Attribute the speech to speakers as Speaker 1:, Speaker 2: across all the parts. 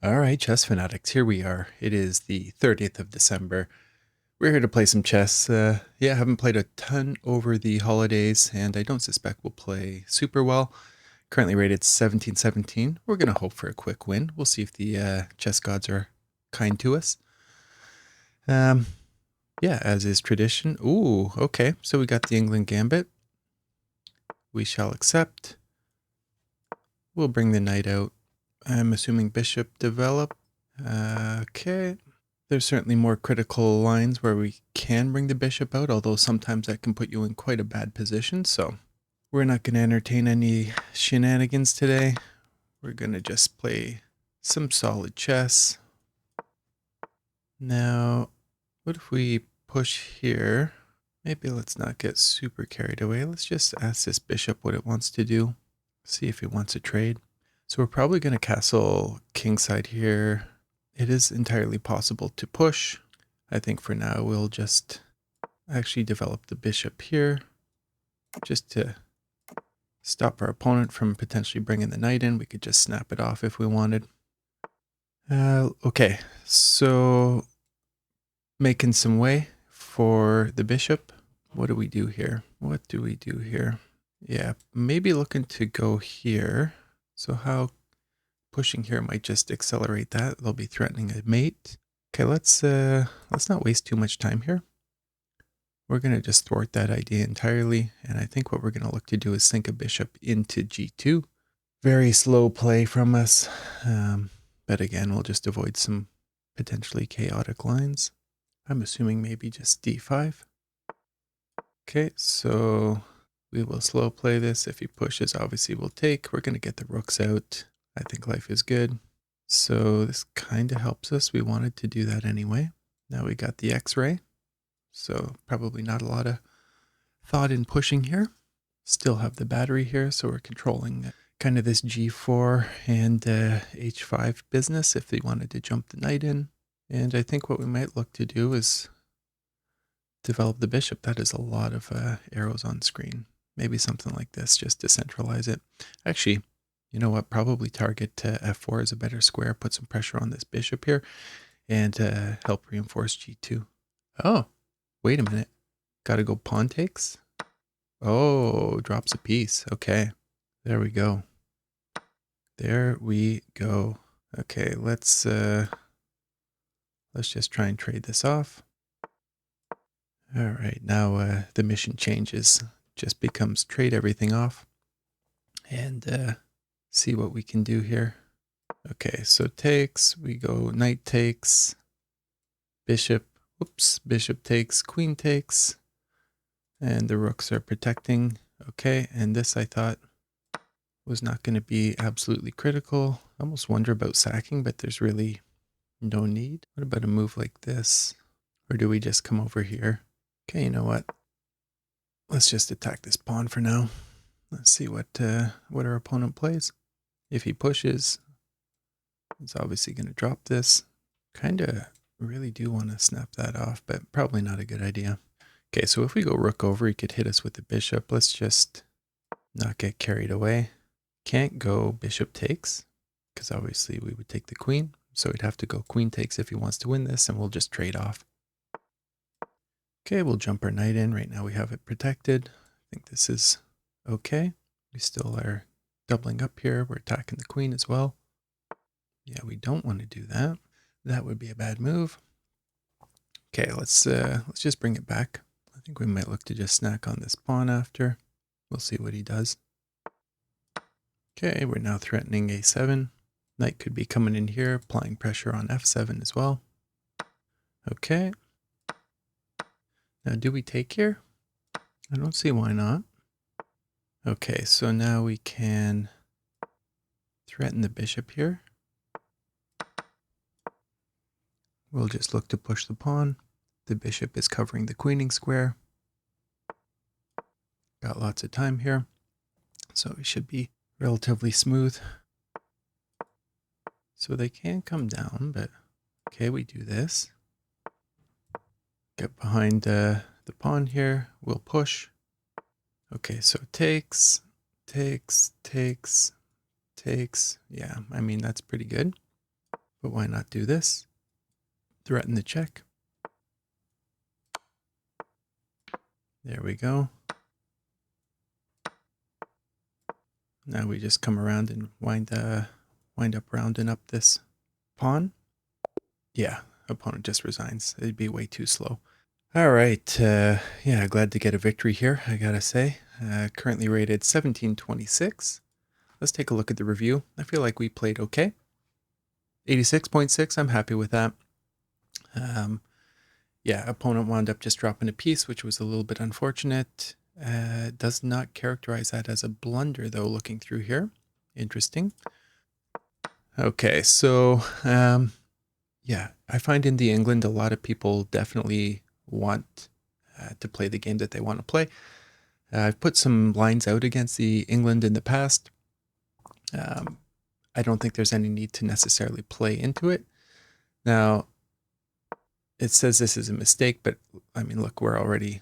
Speaker 1: All right, chess fanatics, here we are. It is the 30th of December. We're here to play some chess. Yeah, haven't played a ton over the holidays, and I don't suspect we'll play super well. Currently rated 17-17. We're going to hope for a quick win. We'll see if the chess gods are kind to us. Yeah, as is tradition. Ooh, okay. So we got the Englund Gambit. We shall accept. We'll bring the knight out. I'm assuming bishop develop. Okay. There's certainly more critical lines where we can bring the bishop out, although sometimes that can put you in quite a bad position. So we're not going to entertain any shenanigans today. We're going to just play some solid chess. Now, what if we push here? Maybe let's not get super carried away. Let's just ask this bishop what it wants to do. See if it wants to trade. So we're probably going to castle kingside here. It is entirely possible to push. I think for now we'll just actually develop the bishop here just to stop our opponent from potentially bringing the knight in. We could just snap it off if we wanted. Okay, so making some way for the bishop. What do we do here? What do we do here? Yeah, maybe looking to go here. So how pushing here might just accelerate that. They'll be threatening a mate. Okay, let's not waste too much time here. We're going to just thwart that idea entirely, and I think what we're going to look to do is sink a bishop into g2. Very slow play from us, but again, we'll just avoid some potentially chaotic lines. I'm assuming maybe just d5. Okay, so we will slow play this. If he pushes, obviously we'll take. We're going to get the rooks out. I think life is good. So this kind of helps us. We wanted to do that anyway. Now we got the X-ray. So probably not a lot of thought in pushing here. Still have the battery here, so we're controlling kind of this g4 and h5 business if they wanted to jump the knight in. And I think what we might look to do is develop the bishop. That is a lot of arrows on screen. Maybe something like this just to centralize it. Actually, you know what? Probably target f4 is a better square. Put some pressure on this bishop here and help reinforce g2. Oh, wait a minute. Got to go pawn takes? Oh, drops a piece. Okay, there we go. There we go. Okay, let's just try and trade this off. All right, now the mission changes. Just becomes trade everything off and see what we can do here. Okay, so takes, we go knight takes, bishop, whoops, bishop takes, queen takes, and the rooks are protecting. Okay, and this I thought was not going to be absolutely critical. I almost wonder about sacking, but there's really no need. What about a move like this? Or do we just come over here? Okay, you know what? Let's just attack this pawn for now. Let's see what our opponent plays. If he pushes, it's obviously going to drop this. Kind of really do want to snap that off, but probably not a good idea. Okay, so if we go rook over, he could hit us with the bishop. Let's just not get carried away. Can't go bishop takes, because obviously we would take the queen. So he'd have to go queen takes if he wants to win this, and we'll just trade off. Okay, we'll jump our knight in. Right now we have it protected. I think this is okay. We still are doubling up here. We're attacking the queen as well. Yeah, we don't want to do that. That would be a bad move. Okay, let's just bring it back. I think we might look to just snack on this pawn after. We'll see what he does. Okay, we're now threatening a7. Knight could be coming in here, applying pressure on f7 as well. Okay. Now, do we take here? I don't see why not. Okay, so now we can threaten the bishop here. We'll just look to push the pawn. The bishop is covering the queening square. Got lots of time here, so it should be relatively smooth. So they can come down, but okay, we do this. Get behind the pawn here. We'll push. Okay, so takes. Yeah, I mean, that's pretty good. But why not do this? Threaten the check. There we go. Now we just come around and wind up rounding up this pawn. Yeah, opponent just resigns. It'd be way too slow. All right. Yeah, glad to get a victory here, I gotta say. Currently rated 1726. Let's take a look at the review. I feel like we played okay. 86.6, I'm happy with that. Yeah, opponent wound up just dropping a piece, which was a little bit unfortunate. Does not characterize that as a blunder, though, looking through here. Interesting. Okay, so yeah, I find in the England, a lot of people definitely want to play the game that they want to play. I've put some lines out against the England in the past. I don't think there's any need to necessarily play into it. Now, it says this is a mistake, but I mean, look, we're already,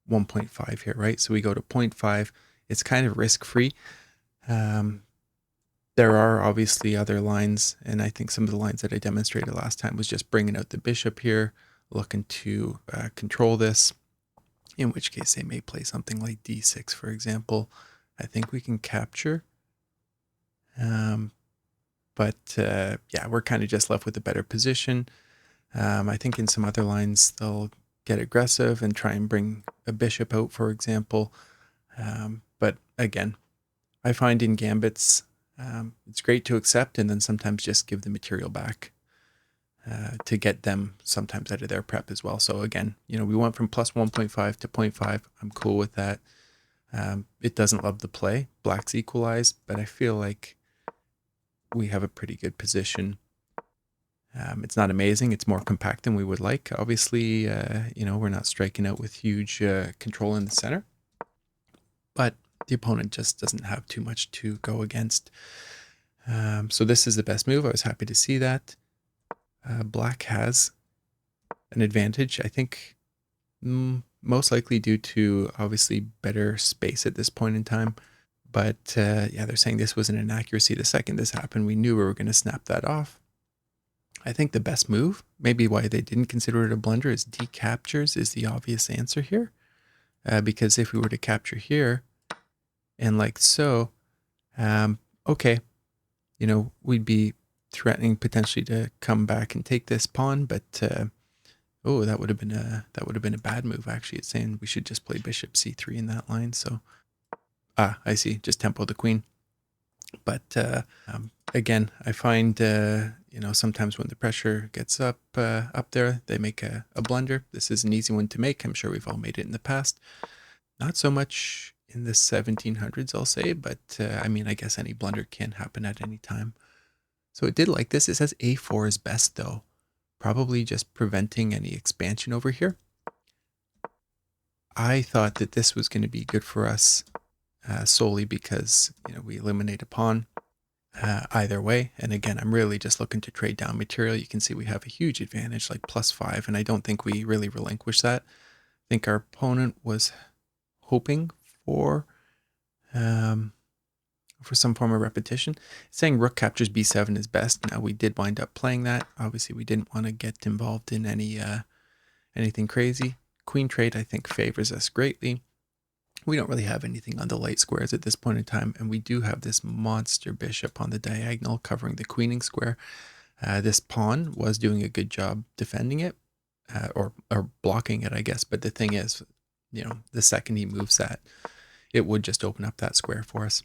Speaker 1: 1.5 here, right? So we go to 0.5. It's kind of risk-free. There are obviously other lines, and I think some of the lines that I demonstrated last time was just bringing out the bishop here, looking to control this, in which case they may play something like d6, for example. I think we can capture. But yeah, we're kind of just left with a better position. I think in some other lines, they'll get aggressive and try and bring a bishop out, for example. But again, I find in Gambits, it's great to accept and then sometimes just give the material back to get them sometimes out of their prep as well. So again, we went from plus 1.5 to 0.5. I'm cool with that. It doesn't love the play. Black's equalized, but I feel like we have a pretty good position. It's not amazing. It's more compact than we would like. Obviously, we're not striking out with huge control in the center, but the opponent just doesn't have too much to go against. So this is the best move. I was happy to see that. Black has an advantage, I think, most likely due to obviously better space at this point in time. But yeah, they're saying this was an inaccuracy. The second this happened, we knew we were going to snap that off. I think the best move, maybe why they didn't consider it a blunder, is decaptures is the obvious answer here. Because if we were to capture here, and like so, okay, we'd be threatening potentially to come back and take this pawn, but oh, that would have been a bad move. Actually, it's saying we should just play bishop c3 in that line. So, I see, just tempo the queen. But again, I find sometimes when the pressure gets up there, they make a blunder. This is an easy one to make. I'm sure we've all made it in the past. Not so much in the 1700s, I'll say, but I mean, I guess any blunder can happen at any time. So it did like this. It says a4 is best, though. Probably just preventing any expansion over here. I thought that this was going to be good for us solely because, we eliminate a pawn either way. And again, I'm really just looking to trade down material. You can see we have a huge advantage, like +5, and I don't think we really relinquish that. I think our opponent was hoping for some form of repetition. It's saying rook captures b7 is best. Now we did wind up playing that. Obviously, we didn't want to get involved in anything crazy. Queen trade, I think, favors us greatly. We don't really have anything on the light squares at this point in time, and we do have this monster bishop on the diagonal covering the queening square. This pawn was doing a good job defending it, or blocking it, I guess. But the thing is, the second he moves that, it would just open up that square for us.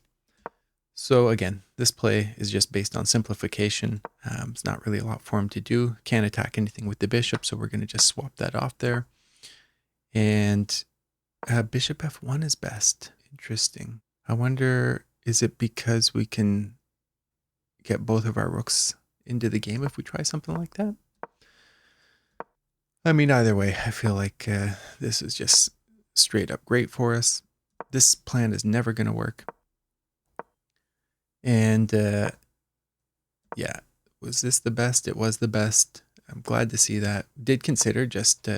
Speaker 1: So again, this play is just based on simplification. It's not really a lot for him to do. Can't attack anything with the bishop, so we're going to just swap that off there. And bishop f1 is best. Interesting. I wonder, is it because we can get both of our rooks into the game if we try something like that? I mean, either way, I feel like this is just straight up great for us. This plan is never going to work. And yeah, was this the best? It was the best. I'm glad to see that. Did consider just,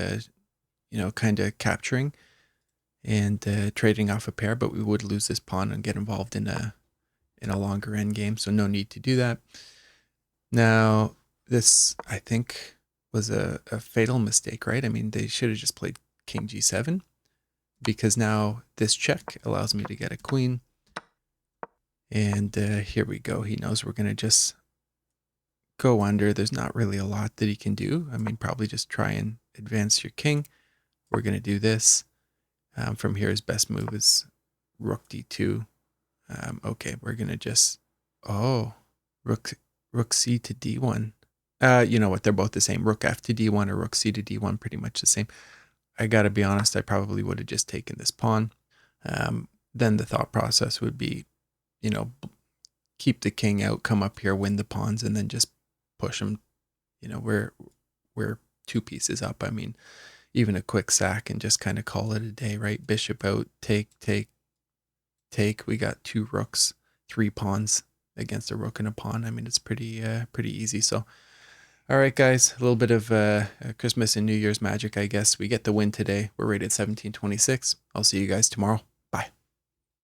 Speaker 1: kind of capturing and trading off a pair, but we would lose this pawn and get involved in a longer end game, so no need to do that. Now, this, I think, was a fatal mistake, right? I mean, they should have just played king g7 because now this check allows me to get a queen. And here we go. He knows we're going to just go under. There's not really a lot that he can do. I mean, probably just try and advance your king. We're going to do this. From here, his best move is rook d2. Okay, we're going to just... Oh, rook c to d1. You know what? They're both the same. Rook f to d1 or rook c to d1, pretty much the same. I got to be honest, I probably would have just taken this pawn. Then the thought process would be, you know, keep the king out, come up here, win the pawns, and then just push him. You know, we're 2 pieces up. I mean, even a quick sack and just kind of call it a day, right? Bishop out, take. We got 2 rooks, 3 pawns against a rook and a pawn. I mean, it's pretty easy. So, all right, guys, a little bit of Christmas and New Year's magic, I guess. We get the win today. We're rated 1726. I'll see you guys tomorrow.